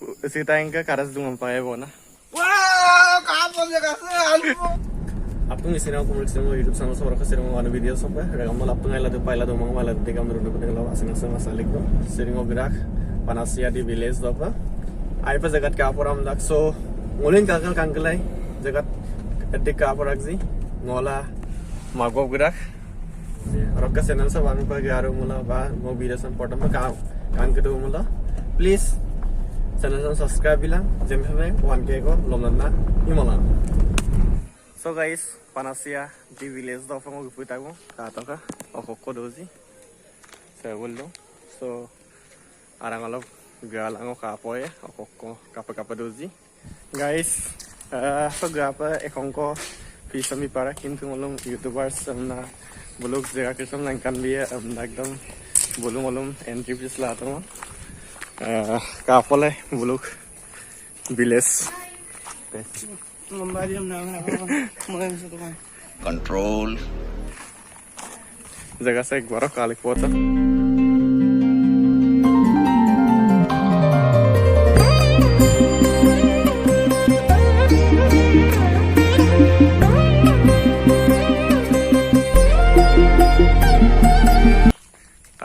usi time ka karas dung ampaye bona. Wow, kapal ya kasi alpo. Apung isina ko mulsi mo YouTube sama sama kasi mo ano video sa pa. Ragamol apung ay lado pa lado mga wala de kamero do ko lawa asina sama salik ko. Siringo grak Panacea di village do pa. Ay pa jagat ka poram dak so ngolin kakal kangkalai jagat edik ka porak ji ngola magop grak. Rokka channel sa wang pa garo mula ba mo video sam potom ka kangke do mula. Please channel subscribe bilang jembe 1k ko lomna himala. So guys, Panacea di village do fango guputa ko ka okokko doji. Saya bollo. So arang alok galango kapoy okokko kapa doji. Guys, so gapa ekongko pisami para kintu ngolong YouTubers na blog jaga kisam langkan biya ekdom bolum entry pis la to kapole blog village Control. jaga saya gua kali foto.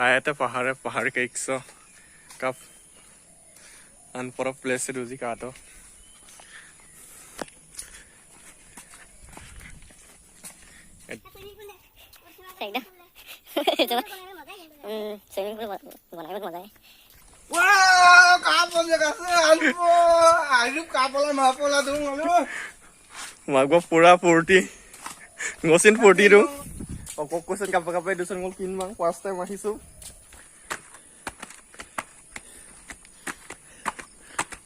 आया था पहाड़ के 100 cup अनपर place से दूसरी का तो swimming pool बनाने में मजा है। Wow, kapal ya kasi alpo. Ayup kapal ang mapola dung ano. magwa pura 40 ngosin 40 ru okokko sen kapa dusun ngol kinmang first time ahisu.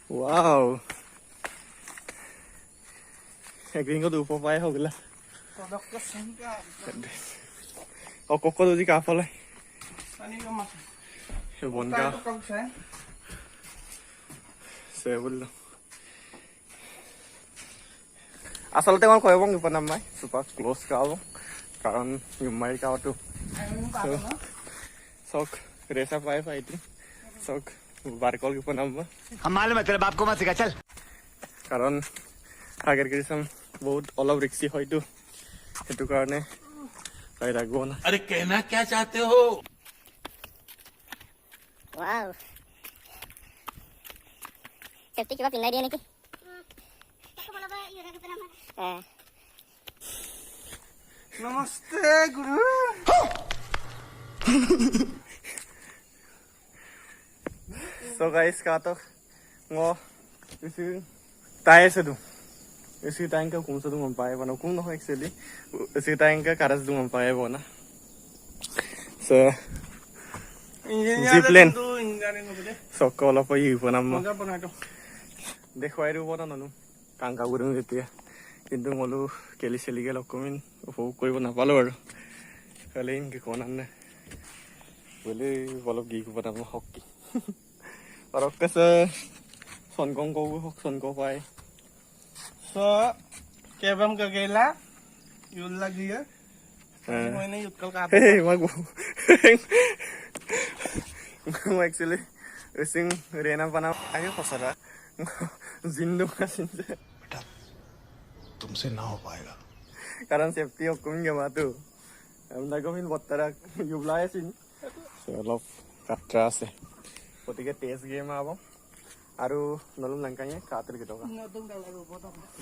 Wow, ekring ko dupo pa ho gila Kodok ka sangka. okokko doji kapale Ani ka mas. bonga Tayo kang sa. saya bollo asalte mal koy bang ipanam mai super close ka bang karon yumai ka to sok resa pai fighting sok barkol ipanam हम मालूम है तेरे बाप को मत सिखा चल। কারণ আগের কিসম বহুত অলপ রিক্সি হয়তো সেইটো কারণে তাই রাখবো না। अरे कहना क्या चाहते हो? वाव सेफ्टी किवा पिन्नाई दिया नेकी नमस्ते गुरु। So guys, kato ngo isi tayo sa dum. Isi tayo ka kung sa dum ang pae bana kung no actually isi tayo ka karas dum ang pae bona. So zipline so kola pa yu bona mo dekhwai ru bona nanu kangka gurung jetia kintu ngolu keli seli gel komin upog koribo napalo aru kalein ke konan na bole bolok gi ko bona mo hockey और कैसे सोनकों को भी सोनको पाए So, kebam ka gela. Yun lagi ya. Mo na yut kal kapal. hey magu mo actually using rena pana ayo pasara जिंदू का सिंसे बेटा तुमसे ना हो पाएगा। कारण सेफ्टी हुकुम के बातू हम ना कमिन बत्तरा युबलाय सिन অলপ কাটৰা আছে গতিকে টেষ্ট গেম আব আৰু নলম লংকায়ে কাতিল গটকা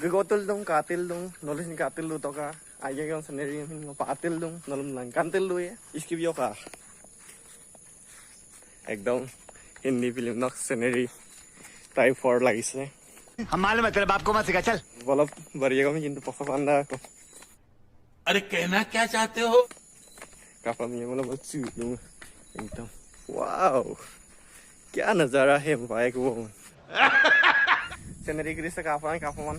গগতল দং কাতিল দং নলিন কাতিল দু টকা আইগে গন সনেৰি পাতিল দং নলম লংকান্তিল দুয়ে इसकी भी का एकदम हिंदी फिल्म नक सनेरी टाइप 4 লাগিছে हम मालूम है तेरे बाप को मत सिखा चल। বলব বাড়িয়ে গমি কিন্তু পছন্দ কো अरे कहना क्या चाहते हो? कापा में बोला बच्ची लूं एकदम वाओ क्या नजारा है भाई को चैनल की से काफान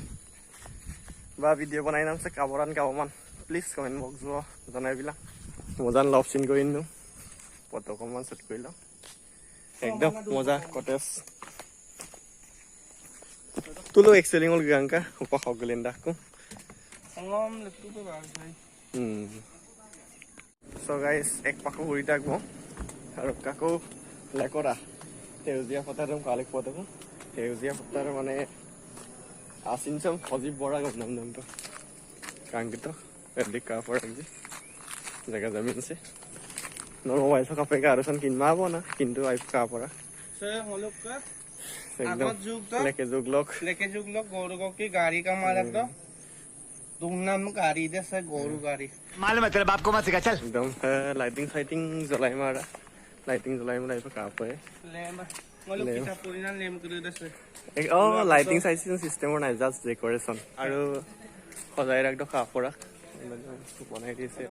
बा वीडियो बनाई नाम से काबरान काबमान प्लीज कमेंट बॉक्स जो जनाई बिला मजान लव सीन को इनु फोटो कमान सेट कइलो एकदम मजा कटेज तुलो एक्सेलिंग ओल गंका उपा खगलेंदा को Ngom lektu pe bang. So guys, ek pako huri takbo. Aru kako lekora. Teuzia pata rum kalik foto ko. সেউজীয়া সপ্তাহৰ মানে আছিনচম সজীৱ বৰা গম নামটো কাংকিত এডি কাপড় একজি জায়গা জমিন সে নরমাল ওয়াইফ কাপে का আরसन কিনবা হবো না কিন্তু ওয়াইফ কাপড়া से हम लोग का एकदम आगत जुग तो लेके जुगलोक लेके जुग लोग गौरव की गाड़ी का मालक तो दुमनाम गाड़ी जैसे गौरू गाड़ी मालूम है तेरे बाप को मत सिखा चल एकदम लाइटिंग साइटिंग জ্বলাই মারা লাইটিং জ্বলাই মারা ওয়াইফ কাপে लेम हम लोग किताब पूरी ना लेम कर दे से ও লাইটিং সাইটিং সিস্টেমৰ নাই জাস্ট ডেকোৰেশন আৰু সজাই ৰাখটো কাপড়া বনাই দিছে